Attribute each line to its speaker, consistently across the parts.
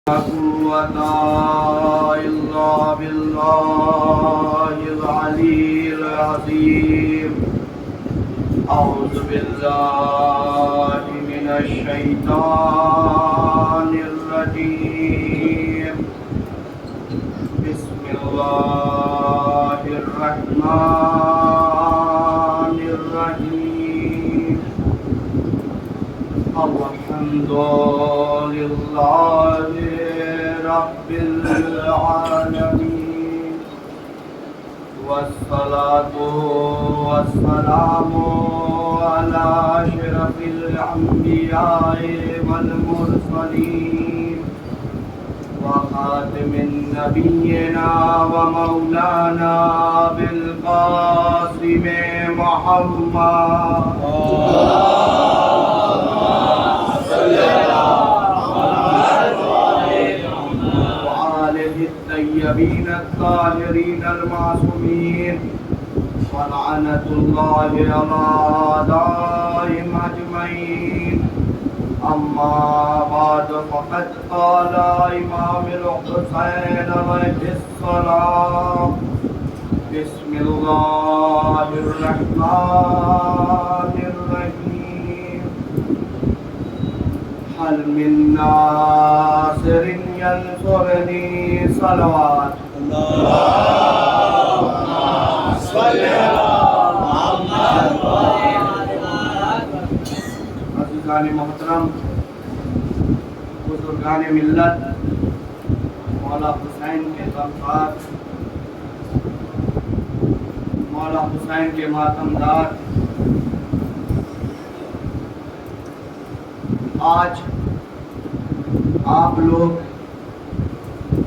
Speaker 1: قوة إلا بالله العلي العظيم. أعوذ بالله من الشيطان الرجيم. بسم الله الرحمن الرحيم. الحمد لله رب العالمين، والصلاة والسلام على أشرف الأنبياء والمرسلين وخاتم نبينا ومولانا بالقاسم محمد الطيبين الطاهرين المعصومين، ولعنة الله على أعدائهم أجمعين. أما بعد، فقد قال إمام الحسين عليه السلام: بسم الله الرحمن الرحيم. هل من ناصر ينصرني؟ صلوات
Speaker 2: اللهم صل على محمد
Speaker 1: عزیزان محترم، بزرگان ملت، مولا حسین کے غمخوار، مولا حسین کے ماتمدار، آج آپ لوگ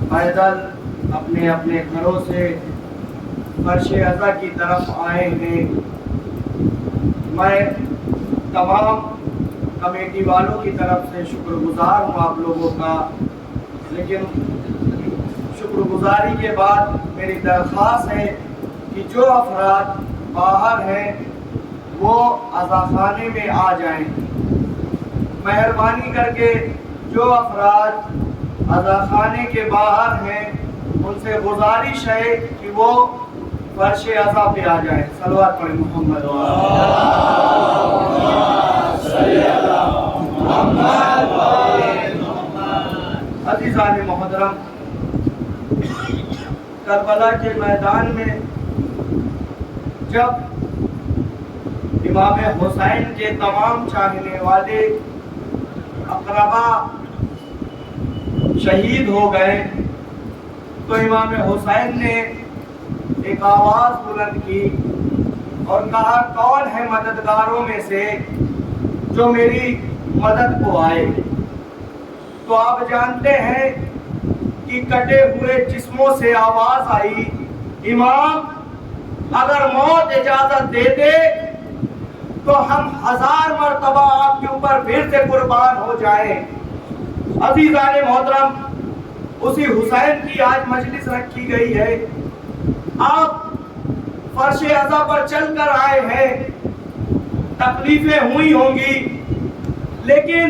Speaker 1: پیدل اپنے اپنے گھروں سے فرش عزا کی طرف آئے ہیں. میں تمام کمیٹی والوں کی طرف سے شکر گزار ہوں آپ لوگوں کا، لیکن شکر گزاری کے بعد میری درخواست ہے کہ جو افراد باہر ہیں وہ عزا خانے میں آ جائیں. مہربانی کر کے جو افراد عزا خانے کے باہر ہیں ان سے گزارش ہے کہ وہ فرش عزا پہ آ جائیں. صلوات پڑھیں محمد عزیزان محترم، کربلا کے میدان میں جب امام حسین کے تمام چاہنے والے اقربا شہید ہو گئے تو امام حسین نے ایک آواز بلند کی اور کہا: کون ہے مددگاروں میں سے جو میری مدد کو آئے؟ تو آپ جانتے ہیں کہ کٹے ہوئے جسموں سے آواز آئی: امام، اگر موت اجازت دے دے تو ہم 1000 مرتبہ آپ کے اوپر پھر سے قربان ہو جائیں. عزیزان محترم، اسی حسین کی آج مجلس رکھی گئی ہے. آپ فرش عزا پر چل کر آئے ہیں، تکلیفیں ہوئی ہوں گی، لیکن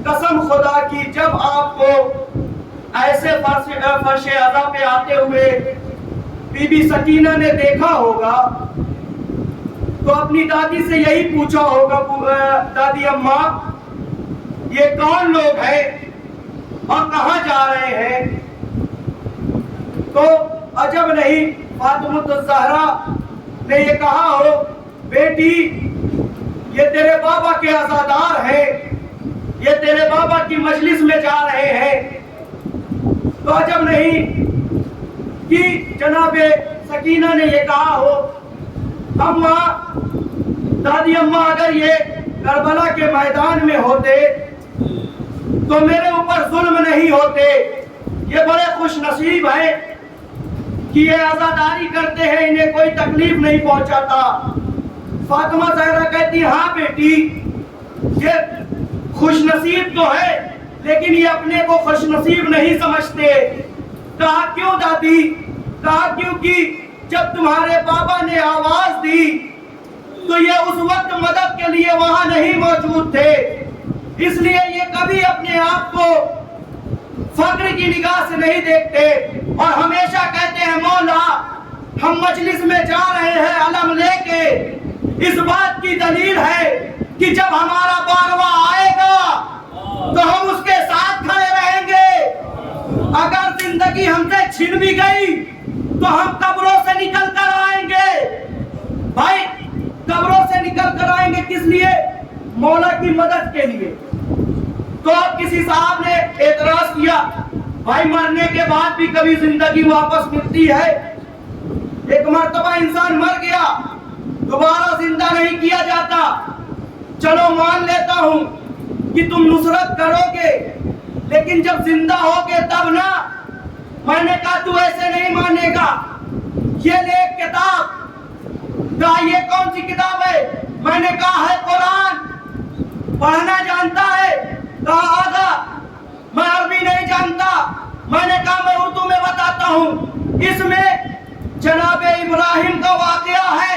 Speaker 1: قسم خدا کی جب آپ کو ایسے فرش عزا پہ آتے ہوئے بی بی سکینہ نے دیکھا ہوگا تو اپنی دادی سے یہی پوچھا ہوگا: دادی اماں، یہ کون لوگ ہیں اور کہاں جا رہے ہیں؟ تو عجب نہیں فاطمہ الزہرا نے یہ کہا ہو: بیٹی، یہ تیرے بابا کے عزادار ہیں، یہ تیرے بابا کی مجلس میں جا رہے ہیں. تو عجب نہیں کہ جناب سکینہ نے یہ کہا ہو: اماں، دادی اماں، اگر یہ کربلا کے میدان میں ہوتے تو میرے اوپر ظلم نہیں ہوتے. یہ بڑے خوش نصیب ہیں کہ یہ عزاداری کرتے ہیں، انہیں کوئی تکلیف نہیں پہنچاتا. فاطمہ زہرا کہتی: ہاں بیٹی، یہ خوش نصیب تو ہے لیکن یہ اپنے کو خوش نصیب نہیں سمجھتے. کہا: کیوں دادی؟ کہا: کیونکہ جب تمہارے بابا نے آواز دی تو یہ اس وقت مدد کے لیے وہاں نہیں موجود تھے، اس لیے یہ کبھی اپنے آپ کو फक्र की निगाह से नहीं देखते और हमेशा कहते हैं मौला हम मजलिस में जा रहे हैं अलम लेके। इस बात की दलील है कि जब हमारा बारवा आएगा तो हम उसके साथ खड़े रहेंगे। अगर जिंदगी हमसे छिन भी गई तो हम कब्रों से निकल कर आएंगे। भाई कब्रों से निकल कर आएंगे किस लिए? मौला की मदद के लिए। तो अब किसी साहब ने एतराज किया, भाई मरने के बाद भी कभी जिंदगी वापस मिलती है? एक मर्तबा इंसान मर गया, दोबारा जिंदा नहीं किया जाता। चलो मान लेता हूं कि तुम नुसरत करोगे, लेकिन जब जिंदा होगे तब ना। मैंने कहा तू ऐसे नहीं मानेगा, ये ले एक किताब। कहा ये कौन सी किताब है? मैंने कहा है कुरान। पढ़ना जानता है? कहा आधा। मैं अरबी नहीं जानता। मैंने कहा मैं उर्दू में बताता हूँ। इसमें जनाबे इब्राहिम का वाकया है।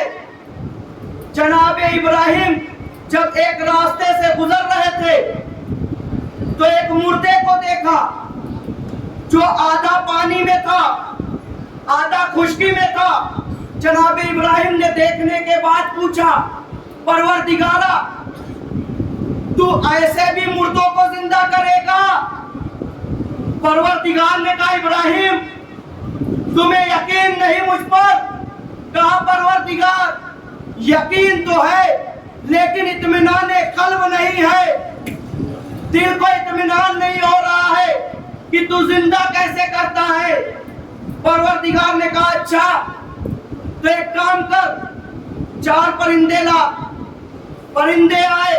Speaker 1: जनाबे इब्राहिम जब एक रास्ते से गुजर रहे थे तो एक मुर्दे को देखा जो आधा पानी में था आधा खुश्की में था। जनाबे इब्राहिम ने देखने के बाद पूछा, परवरदिगारा तू ऐसे भी मुर्दों को जिंदा करेगा? परवरदिगार ने कहा इब्राहिम तुम्हें यकीन नहीं मुझ पर? कहा परवरदिगार यकीन तो है लेकिन इत्मीनान कल्ब नहीं है। दिल को इत्मीनान नहीं हो रहा है कि तू जिंदा कैसे करता है। परवरदिगार ने कहा अच्छा तो एक काम कर, 4 परिंदे ला। परिंदे आए,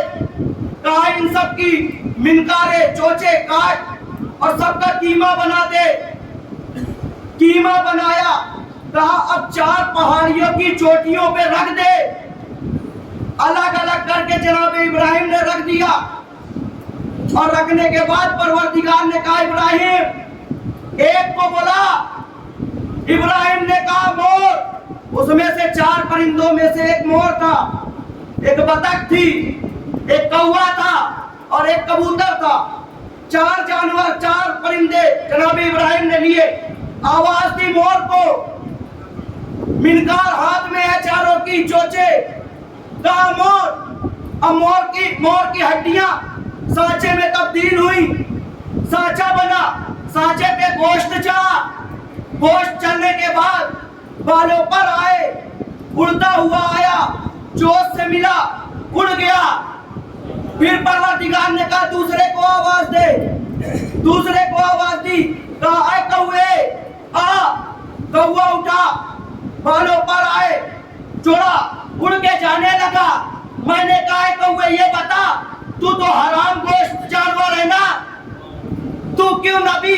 Speaker 1: कहा इन सब की मिनकारे चोचे काट और सबका कीमा बना दे। कीमा बनाया, कहा अब 4 पहाड़ियों की चोटियों पे रख दे। अलग अलग करके जनाब इब्राहिम ने रख दिया और रखने के बाद परवरदिगार ने कहा इब्राहिम एक को बोला। इब्राहिम ने कहा मोर। उसमें से 4 परिंदों में से एक मोर था, एक बतख थी, एक कौवा था और एक कबूतर था। 4 जानवर 4 परिंदे जनाब इब्राहिम ने लिए। आवाज दी मोर को, मिनकार हाथ में है चारों की चोचे। कहा मोर। अब मोर की हड्डियां सांचे में तब्दील हुई, सांचा बना, सांचे पे गोश्त चढ़ा। गोश्त चलने के बाद बालों पर आए, उड़ता हुआ आया, जोश से मिला, उड़ गया। फिर परवरदिगार ने कहा दूसरे को आवाज दे। दूसरे को आवाज दी, कहा ऐ कौवे आ। कौवा उठा, बालों पर आए, चोड़ा, उड़ के जाने लगा। मैंने कहा कौवे ये बता तू तो हराम गोश्त जानवर है ना, तू क्यों नबी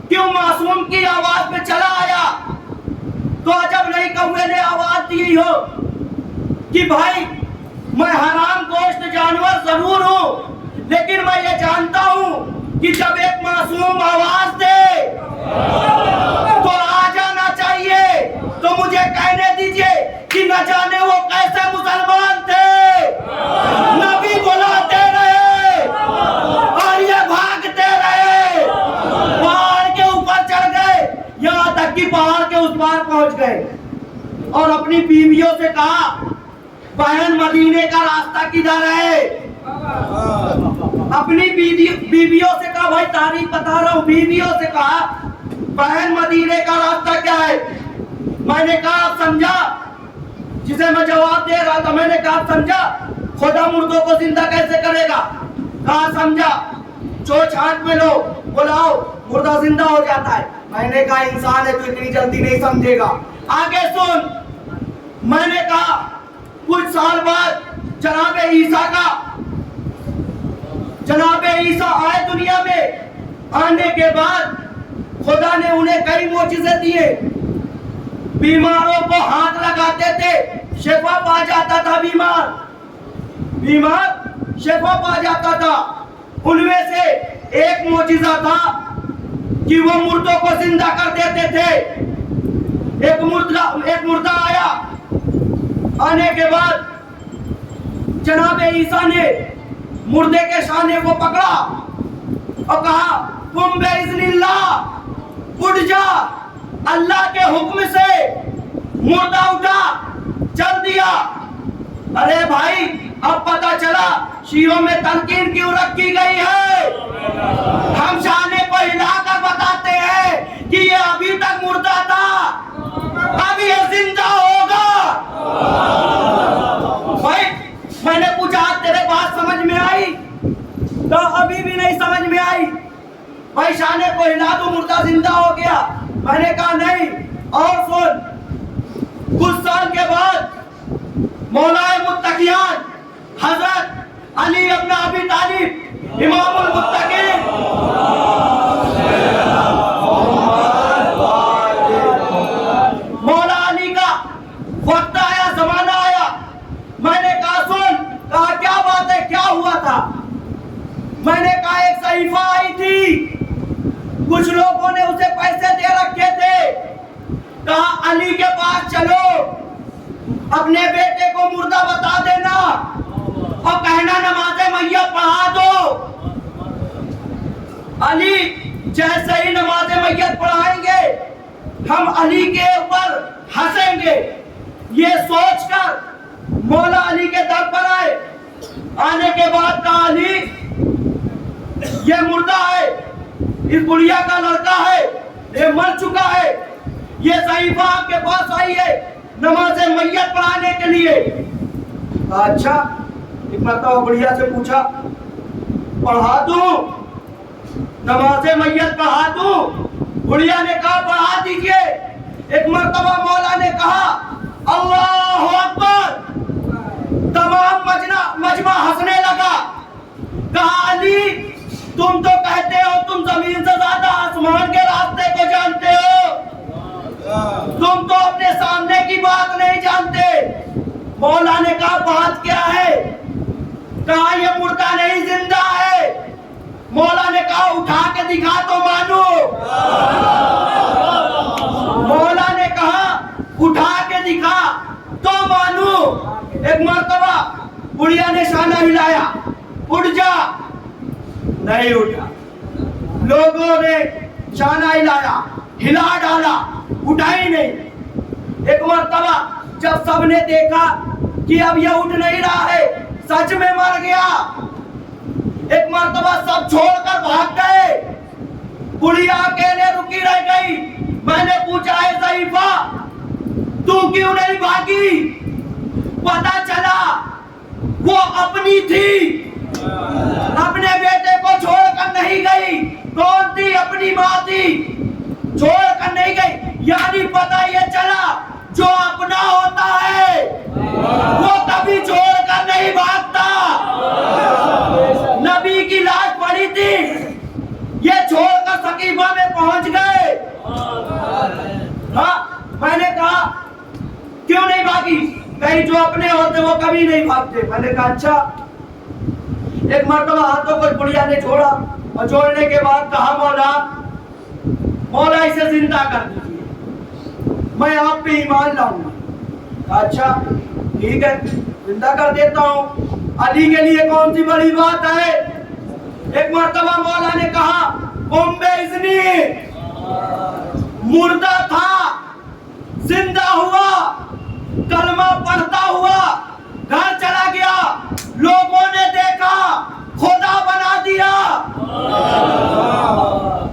Speaker 1: क्यों मासूम की आवाज में चला आया? तो अजब नहीं कौवे ने आवाज दी हो कि भाई मैं हराम गोश्त जानवर जरूर हूं, लेकिन मैं ये जानता हूं कि जब एक मासूम आवाज दे तो आ जाना चाहिए। तो मुझे कहने दीजिए कि न जाने वो कैसे मुसलमान थे। नबी बुलाते रहे और ये भागते रहे, पहाड़ के ऊपर चढ़ गए, यहाँ तक कि पहाड़ के उस पार पहुंच गए और अपनी बीवियों से कहा बहन मदीने का रास्ता किधर है? अपनी बीवियों से कहा, भाई तारीख बता रहा हूँ, बीवियों से कहा बहन मदीने का रास्ता क्या है? मैंने कहा आप समझा? जिसे मैं जवाब दे रहा था मैंने कहा समझा खुदा मुर्दों को जिंदा कैसे करेगा? कहा समझा। चोच हाथ में लो, बुलाओ, मुर्दा जिंदा हो जाता है। मैंने कहा इंसान है तो इतनी जल्दी नहीं समझेगा, आगे सुन। मैंने कहा कुछ साल बाद जनाबे ईसा आए दुनिया में। आने के बाद खुदा ने उन्हें कई मोजिज़े दिए। बीमारों को हाथ लगाते थे, शिफा पा जाता था। बीमार शिफा पा जाता था। उनमें से एक मोजिज़ा था कि वो मुर्दों को जिंदा कर देते थे। एक मुर्दा आया, आने के बाद जनाबे ईसा ने मुर्दे के शाने को पकड़ा और कहा قم بِإِذْنِ اٹھ جا، اللہ کے حکم سے مردہ اٹھا، چل دیا۔ ارے بھائی اب پتہ چلا شیعوں میں تلقین کیوں رکھی گئی ہے۔ ہم شانے کو ہلا کر بتاتے ہیں کہ یہ ابھی تک مردہ تھا، اب یہ زندہ ہوگا۔ بھائی میں نے پوچھا تیرے بات سمجھ میں آئی؟ تو ابھی بھی نہیں سمجھ میں آئی۔ بھائی شانے کو ہلا دو، مردہ زندہ ہو گیا۔ میں نے کہا نہیں، اور سن، کچھ سال کے بعد مولا متقیان حضرت علی ابن ابی طالب امام المتقین مولا علی کا وقت آیا، زمانہ آیا۔ میں نے کہا سن، کہا کیا بات ہے، کیا ہوا تھا؟ میں نے کہا ایک صحیفہ آئی تھی، کچھ لوگوں نے اسے پیسے دے رکھے تھے، کہا علی کے پاس چلو، اپنے بیٹے کو مردہ بتا دینا اور کہنا نماز میت پڑھا دو۔ علی جیسے ہی نماز میت پڑھائیں گے ہم علی کے اوپر ہنسیں گے، یہ سوچ کر مولا علی کے در پر آئے۔ آنے کے بعد کہا علی یہ مردہ ہے، اس بڑھیا کا لڑکا ہے، یہ مر چکا ہے، یہ صحیفہ آپ کے پاس آئی ہے نماز میت پڑھانے کے لیے۔ اچھا، ایک مرتبہ بڑھیا سے پوچھا پڑھا دوں، نماز میت پڑھا دوں؟ بڑھیا نے کہا پڑھا دیجئے۔ ایک مرتبہ مولا نے کہا اللہ اکبر، تمام مجمع ہنسنے لگا۔ کہا علی تم تو کہتے ہو تم زمین سے زیادہ آسمان کے راستے کو جانتے ہو، تم تو اپنے سامنے کی بات نہیں جانتے۔ مولا نے کہا بات کیا ہے؟ کہا یہ مردہ نہیں زندہ ہے۔ مولا نے کہا اٹھا کے دکھا تو مانو۔ مولا نے کہا اٹھا کے دکھا تو مانو۔ ایک مرتبہ بڑھیا نے شانہ ہلایا، اٹھ جا، نہیں اٹھا۔ لوگوں نے شانہ ہلایا، ہلا ڈالا، اٹھا ہی نہیں۔ ایک مرتبہ جب سب نے دیکھا کہ اب یہ اٹھ نہیں رہا ہے، سچ میں مر گیا، ایک مرتبہ سب چھوڑ کر بھاگ گئے، بڑھیا اکیلے رکی رہ گئی۔ میں نے پوچھا ہے صحیفہ تو کیوں نہیں بھاگی؟ پتا چلا وہ اپنی تھی، اپنے بیٹے کو چھوڑ کر نہیں گئی۔ کون تھی؟ اپنی ماں تھی، چھوڑ کر نہیں گئی۔ یعنی پتہ یہ چلا جو اپنا ہوتا ہے وہ کبھی چھوڑ کر نہیں بھاگتا۔ نبی کی لاش پڑی تھی، یہ چھوڑ کر سقیفہ میں پہنچ گئے۔ ہاں، میں نے کہا کیوں نہیں بھاگی؟ کہیں جو اپنے ہوتے وہ کبھی نہیں بھاگتے۔ میں نے کہا اچھا۔ ایک مرتبہ ہاتھوں پر بڑھیا نے چھوڑا اور چھوڑنے کے بعد کہا مولا اسے زندہ کر دیجیے، میں آپ پہ ایمان لاؤں گا۔ اچھا ٹھیک ہے، زندہ کر دیتا ہوں، علی کے لیے کون سی بڑی بات ہے۔ ایک مرتبہ مولا نے کہا قم بِإِذْنِ، مردہ تھا، زندہ ہوا، کلمہ پڑھتا ہوا، گھر چلا گیا، لوگوں نے دیکھا، خدا بنا دیا۔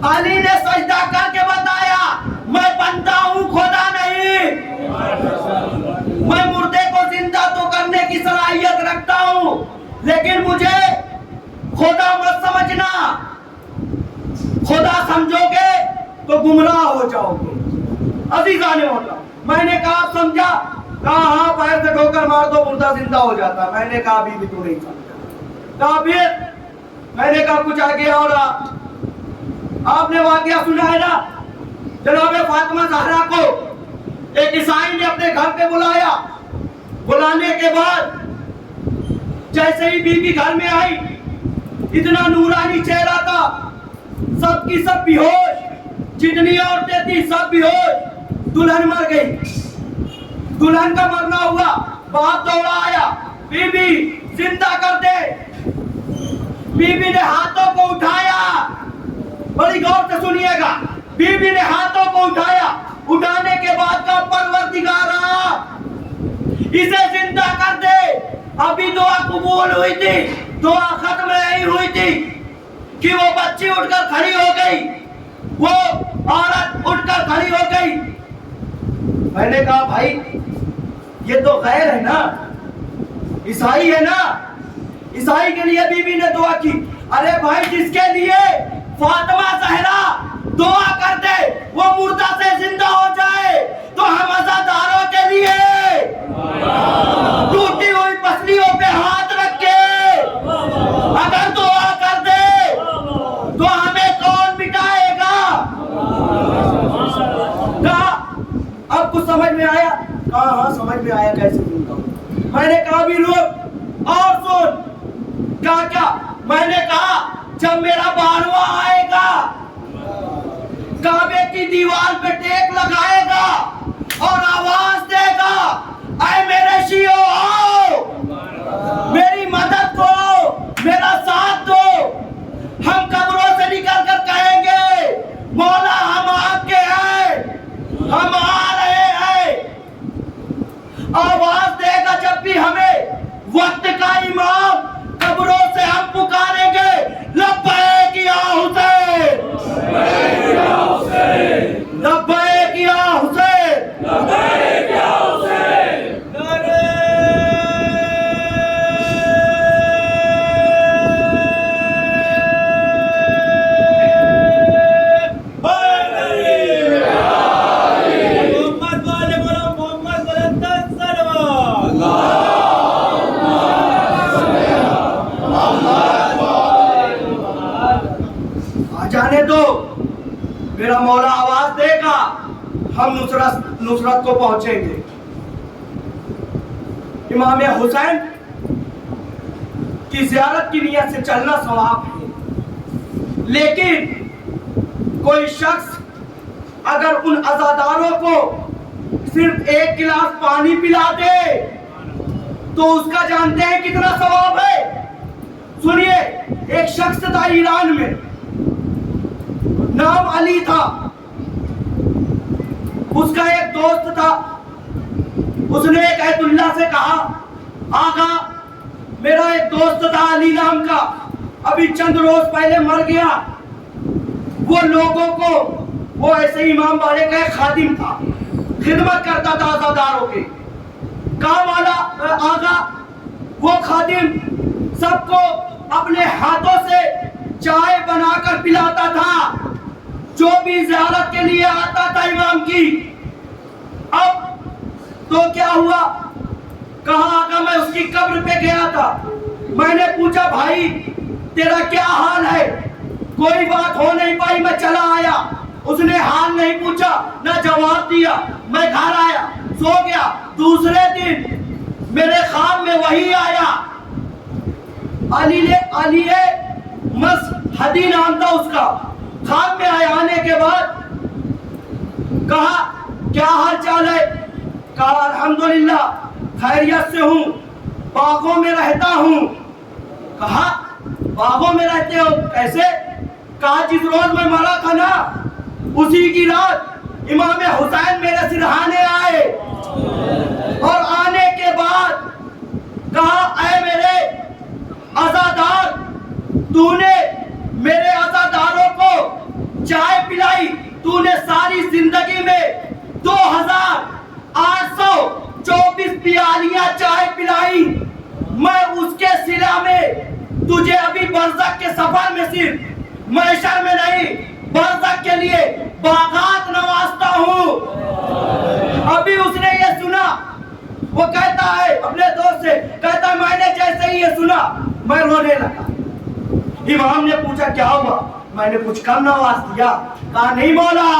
Speaker 1: علی نے سجدہ کر کے بتایا میں بندہ ہوں، خدا نہیں، میں مردے کو زندہ تو کرنے کی صلاحیت رکھتا ہوں، لیکن مجھے خدا مت سمجھنا، خدا سمجھو گے تو گمراہ ہو جاؤ گے۔ عزیزان محترم، میں نے کہا آپ سمجھا؟ کہا ہاں، پیر سے ٹھوکر مار دو مردہ زندہ ہو جاتا۔ میں نے کہا ابھی بھی تو نہیں سمجھا۔ کہا پھر؟ میں نے کہا کچھ آگے اور آپ نے واقعہ سنا ہے نا، جناب فاطمہ زہرا کو ایک عیسائی نے اپنے گھر پہ بلایا، بلانے کے بعد جیسے ہی بی بی گھر میں آئی، اتنا نورانی چہرہ تھا، سب کی سب بے ہوش، جتنی عورتیں تھی سب بے ہوش۔ دلہن مر گئی، دلہن کا مرنا ہوا، باپ دوڑا آیا، بی بی زندہ کر دے۔ بی بی نے ہاتھوں کو اٹھایا، बड़ी गौर से सुनिएगा। बीवी ने हाथों को उठाया, उठाने के बाद कहा परवरदिगारा इसे जिंदा कर दे। अभी दुआ कबूल हुई थी, दुआ खत्म नहीं हुई थी कि वो बच्ची उठकर खड़ी हो गई, वो औरत उठकर खड़ी हो गई। मैंने कहा भाई ये तो गैर है ना, ईसाई है ना, ईसाई के लिए बीवी ने दुआ की। अरे भाई जिसके लिए फातिमा ज़हरा दुआ कर दे वो मुर्दा से जिंदा हो जाए, तो हम अज़ादारों के लिए टूटी हुई पसलियों पे हाथ रख के अगर दुआ कर दे तो हमें कौन मिटाएगा? कहा अब कुछ समझ में आया? कहा हाँ समझ में आया, कैसे सुनता हूँ। मैंने कहा भी रुक और सुन। क्या मैंने कहा जब मेरा बारवा आएगा काबे की दीवार पे टेक लगाएगा और आवाज देगा ऐ मेरे शियो आओ, मेरी मदद को मेरा साथ दो। हम कब्रों से निकल कर कहेंगे मौला हम आपके हैं, हम आ रहे हैं। आवाज देगा जब भी हमें वक्त का इमाम, कब्रों से हम पुकारेंगे लब्बैक या हुसैन, लब्बैक या हुसैन, लब्बैक या हुसैन। मोहम्मद वाले बोलो, मोहम्मद जाने दो, मेरा मौला आवाज देगा, हम नुसरत को पहुंचेंगे। इमाम हुसैन की ज़ियारत की नियत से चलना सवाब है, लेकिन कोई शख्स अगर उन अज़ादारों को सिर्फ एक गिलास पानी पिला दे तो उसका जानते हैं कितना सवाब है? सुनिए, एक शख्स था ईरान में, नाम अली था। उसका एक दोस्त था, उसने एक ऐतुल्लाह से कहा आका मेरा एक दोस्त था अली नाम का, अभी चंद रोज पहले मर गया। वो लोगों को, वो ऐसे इमाम वाले का एक खादिम था, खिदमत करता था अज़ादारों के, काम वाला आका। वो खादिम सबको अपने हाथों से चाय बनाकर पिलाता था जो भी ज़ियारत के लिए आता था इमाम की। अब तो क्या हुआ, कहा आका मैं उसकी कब्र पे गया था, मैंने पूछा भाई तेरा क्या हाल है? कोई बात हो नहीं पाई, मैं चला आया। उसने हाल नहीं पूछा, ना जवाब दिया। मैं घर आया, सो गया। दूसरे दिन मेरे ख्वाब में वही आया। अली मसहदी नाम था उसका। ख्वाब में आया, आने के बाद कहा क्या हाल चाल है? कहा अल्हम्दुलिल्लाह खैरियत से हूँ, बागों में रहता हूँ। कहा बागों में रहते हो, कैसे? कहा जिस रोज मैं मरा था ना उसी की रात इमाम हुसैन मेरे सिरहाने आए, और आने के बाद कहा ऐ मेरे अज़ादार, तूने मेरे अज़ादारों को चाय पिलाई, तूने सारी जिंदगी में 2824 प्यालियां चाय पिलाई। मैं उसके सिला में तुझे अभी बरज़ख के सफर में, सिर्फ महशर में नहीं, बरज़ख के लिए बागात नवाजता हूँ। अभी उसने ये सुना, वो कहता है अपने दोस्त से, कहता है मैंने जैसे ही ये सुना मैं रोने लगा। इमाम ने पूछा क्या हुआ? मैंने कुछ कम नवाज दिया? कहा नहीं मौला,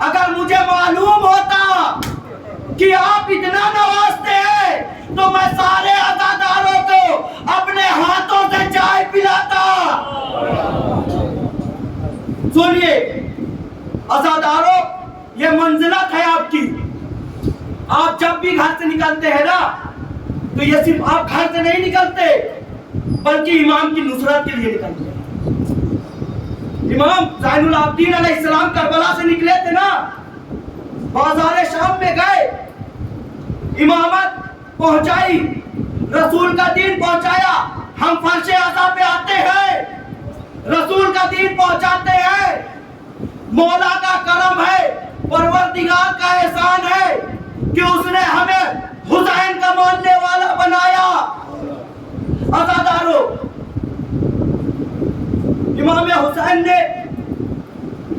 Speaker 1: अगर मुझे मालूम होता कि आप इतना नवाजते हैं तो मैं सारे अज़ादारों को अपने हाथों से चाय पिलाता। सुनिए अज़ादारों, ये मंजिलत है आपकी। आप जब भी घर से निकलते हैं ना, तो ये सिर्फ आप घर से नहीं निकलते, बल्कि इमाम की नुसरत के लिए निकलते हैं। इमाम ज़ैनुल आबिदीन अलैहिस्सलाम करबला से निकले थे ना, बाजार शाम में गए, इमामत पहुंचाई, रसूल का दीन पहुंचाया। हम फर्शे अज़ा पे आते हैं, रसूल का दीन पहुंचाते हैं। मौला का करम है, परवरदिगार का एहसान है कि उसने हमें हुसैन का मानने वाला बनाया। अज़ादारों, इमाम हुसैन ने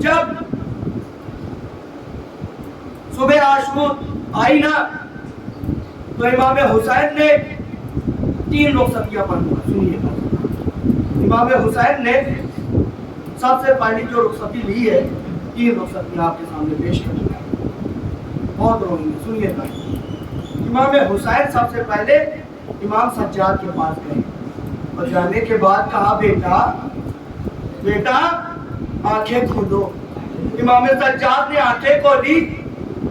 Speaker 1: जब सुबह आशूर आई ना, तो इमाम हुसैन ने 3 रुखसतियां पढ़ी। सुनिएगा, इमाम हुसैन ने सबसे पहली जो रुखसती ली है, 3 रुखसतियां आपके सामने पेश कर दी है। बहुत रोएंगे, सुनिएगा। इमाम हुसैन सबसे पहले इमाम सज्जाद के पास गए और जाने के बाद कहा, बेटा आंखें खोलो। इमाम सज्जाद ने आंखें खोली,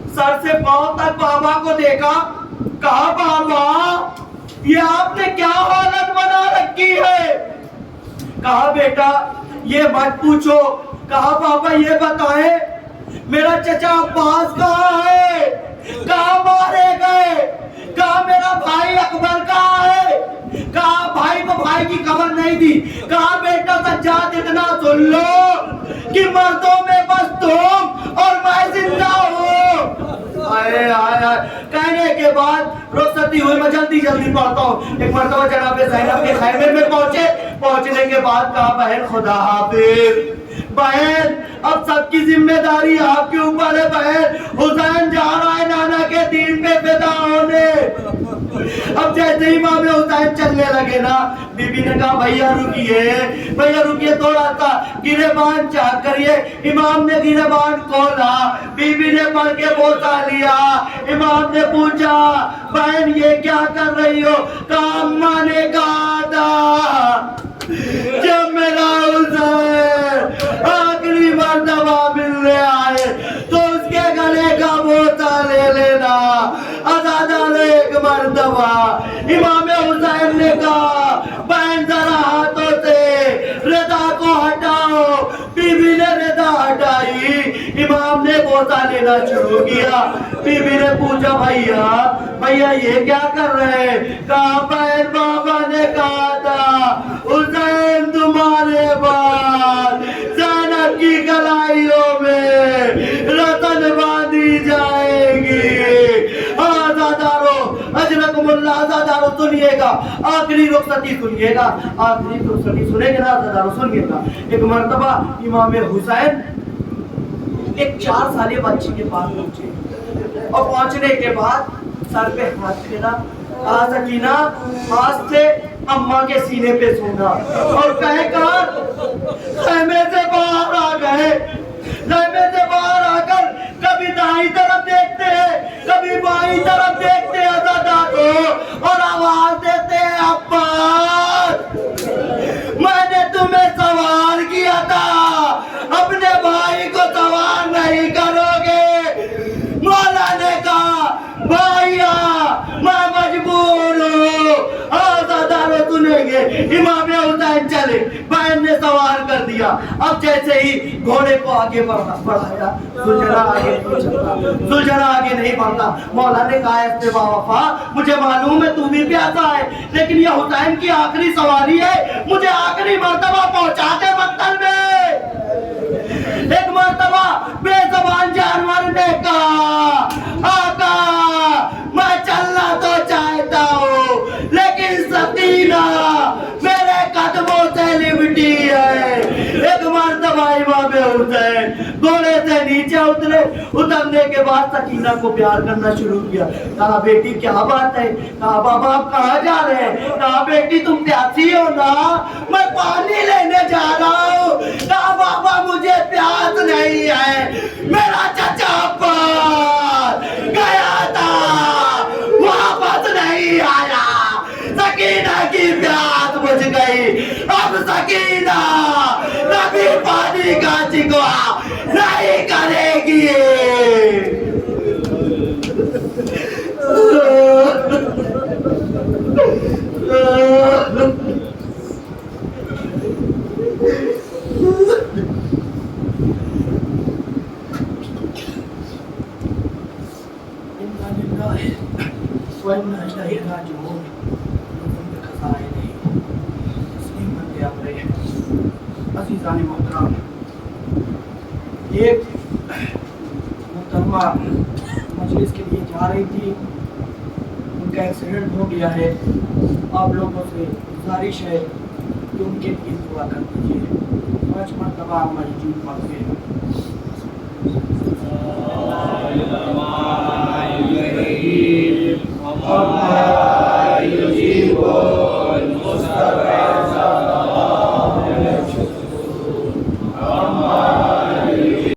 Speaker 1: सर से पांव तक बाबा को देखा, कहा, बाबा ये आपने क्या हालत बना रखी है? कहा, बेटा ये मत पूछो। कहा, बाबा ये बताएं मेरा चचा अब्बास कहाँ है? कहा मारे गए? कहा मेरा भाई अकबर कहाँ है? कहा भाई को भाई की खबर नहीं दी। कहा बेटा सज्जाद इतना सुन लो कि मर्दों में बस तुम और मैं जिंदा हूँ। आए आए आए कहने के बाद रुखसती हुई। मैं जल्दी पढ़ता हूँ। एक मर्तबा जनाब ज़ैनब के खैमे में पहुंचने के बाद कहा, बहन खुदा हाफिज, बहन अब सबकी जिम्मेदारी आपके ऊपर है। बहन हुसैन जा रहा है नाना के दीन पे फिदा होने। अब जैसे ही इमाम हुसैन चलने लगे ना, बीबी ने कहा, भैया रुकिए थोड़ा सा, गिरेबान चाक करिए। इमाम ने गिरेबान खोला, बीबी ने पढ़ के बोसा लिया। इमाम ने पूछा, बहन ये क्या कर रही हो? कहा, अम्मा ने कहा था जब मेरा हुसैन आखिरी मर्तबा मिलने आए तो उसके गले का बोसा ले लेना। अज़ादारों, एक मर्तबा इमाम हुसैन ने कहा, बहन जरा हाथों से रदा को हटाओ। बीबी ने रदा हटाई, इमाम ने बोसा लेना शुरू किया। बीबी ने पूछा, भैया ये क्या कर रहे हैं? कहा, बहन बाबा ने कहा था हुसैन तुम्हारे बाद ज़ैनब की कलाइयों में रतन बांधी जाएगी। आज़ादारों सुनिएगा, आखिरी रुखसती सुनिएगा, आखिरी रुखसती सुनेंगे ना आज़ादारों, सुनिएगा। एक मर्तबा इमाम हुसैन एक 4 साल बच्ची के पास पहुंचे और पहुंचने के बाद सर पे हाथ फेरा। कहा, सकीना आज से अम्मा के सीने पे सोना। और कहे खैमे से बाहर आ गए। खैमे से बाहर आकर कभी दाईं तरफ देखते हैं, कभी बाईं तरफ देखते हैं अज़ादारों, और आवाज देते हैं, अब्बास मैंने तुम्हें सवाल किया था, अपने भाई को सवाल नहीं करोगे? मौला ने कहा, भैया मैं मजबूर हूँ। आज़ादारों सुनेंगे, इमाम हुसैन चले, बहन ने सवाल कर दिया। अब जैसे ही घोड़े को आगे बढ़ाया, सुलझना आगे नहीं बढ़ता। मौला ने कहा, ऐसे बावफा मुझे मालूम है तू भी प्यासा है, लेकिन यह हुसैन की आखिरी सवारी है, मुझे आखिरी मर्तबा पहुंचा दे मंजिल में। एक मर्तबा बेज़बान जानवर ने कहा, आका मैं चलना तो चाहता हूँ, लेकिन सकीना मेरे कदमों से लिपटी है। एक मर्तबा इमाम हुसैन घोड़े से नीचे उतरने के बाद सकीना को प्यार करना शुरू किया। कहा, बेटी क्या बात है? कहा, बाबा आप कहाँ जा रहे हैं? कहा, बेटी तुम प्यासी हो ना, मैं पानी लेने जा रहा हूँ। कहा, बाबा मुझे प्यास नहीं है, मेरा चचा गया था वापस नहीं आया, सकीना की प्यास बुझ गई। अब सकीना कभी पानी का चिकवा नहीं करेगी। انا للہ و انا الیہ راجعون. تسلیم بندے اپنے عزیزان محترم، ایک محترمہ مجلس کے لیے جا رہی تھی، ان کا ایکسیڈنٹ ہو گیا ہے. آپ لوگوں سے گزارش ہے کہ ان کے لیے دعا کر دیجیے. 5 مرتبہ مسجد پڑھتے ہیں.